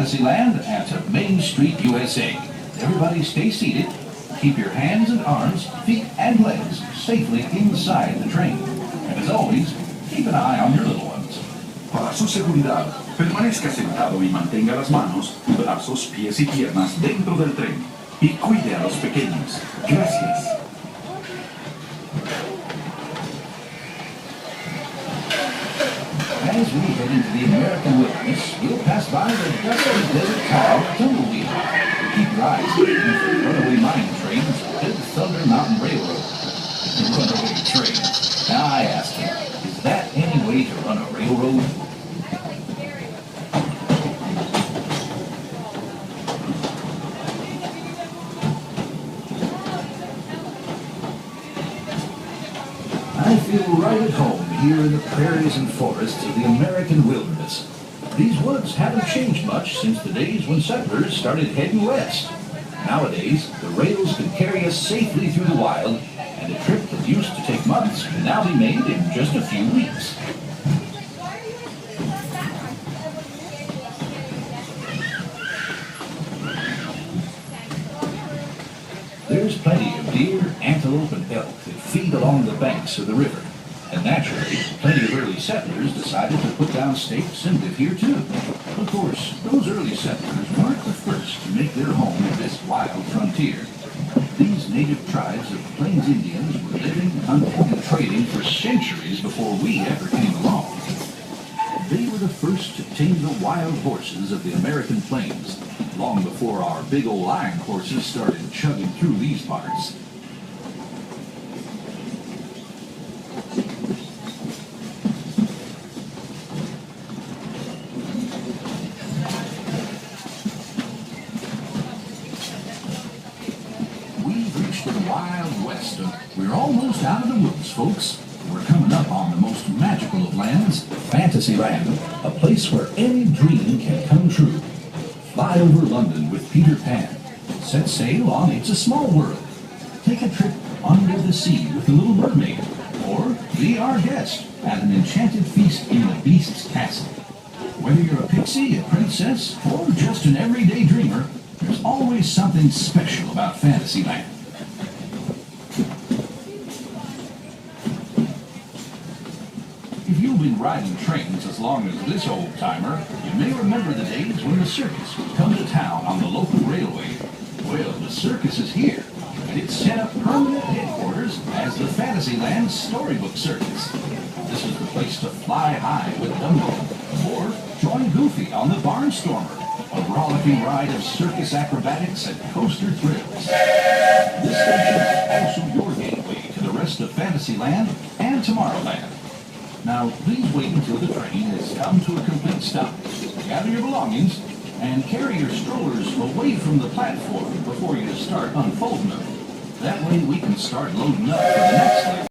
Fantasyland at Main Street, USA. Everybody stay seated. Keep your hands and arms, feet and legs safely inside the train. And as always, keep an eye on your little ones. Para su seguridad, permanezca sentado y mantenga las manos, brazos, pies y piernas dentro del tren. Y cuide a los pequeños. Gracias. As we head into the American wilderness, we'll pass by the dusty desert town of Tumbleweed. Keep your eyes open for runaway mine trains, Big Thunder Mountain Railroad. Runaway train. Now I ask you, is that any way to run a railroad? I feel right at home here in the prairies and forests of the American wilderness. These woods haven't changed much since the days when settlers started heading west. Nowadays, the rails can carry us safely through the wild, and a trip that used to take months can now be made in just a few weeks. There's plenty of deer, antelope, and elk that feed along the banks of the river. And naturally, plenty of early settlers decided to put down stakes and live here too. Of course, those early settlers weren't the first to make their home in this wild frontier. These native tribes of Plains Indians were living, hunting, and trading for centuries before we ever came along. They were the first to tame the wild horses of the American plains, long before our big old iron horses started chugging through these parts. We've reached the Wild West, and we're almost out of the woods, folks. We're coming up on the most magical of lands, Fantasyland, a place where any dream can come true. Fly over London with Peter Pan. Set sail on It's a Small World. Take a trip under the sea with the Little Mermaid. Or be our guest at an enchanted feast in the Beast's castle. Whether you're a pixie, a princess, or just an everyday dreamer, there's always something special about Fantasyland. If you've been riding trains as long as this old-timer, you may remember the days when the circus would come to town on the local railway. Well, the circus is here, and it's set up permanent headquarters as the Fantasyland Storybook Circus. This is the place to fly high with Dumbo, or join Goofy on the Barnstormer, a rollicking ride of circus acrobatics and coaster thrills. This station is also your gateway to the rest of Fantasyland and Tomorrowland. Now, please wait until the train has come to a complete stop. Gather your belongings and carry your strollers away from the platform before you start unfolding them. That way we can start loading up for the next leg.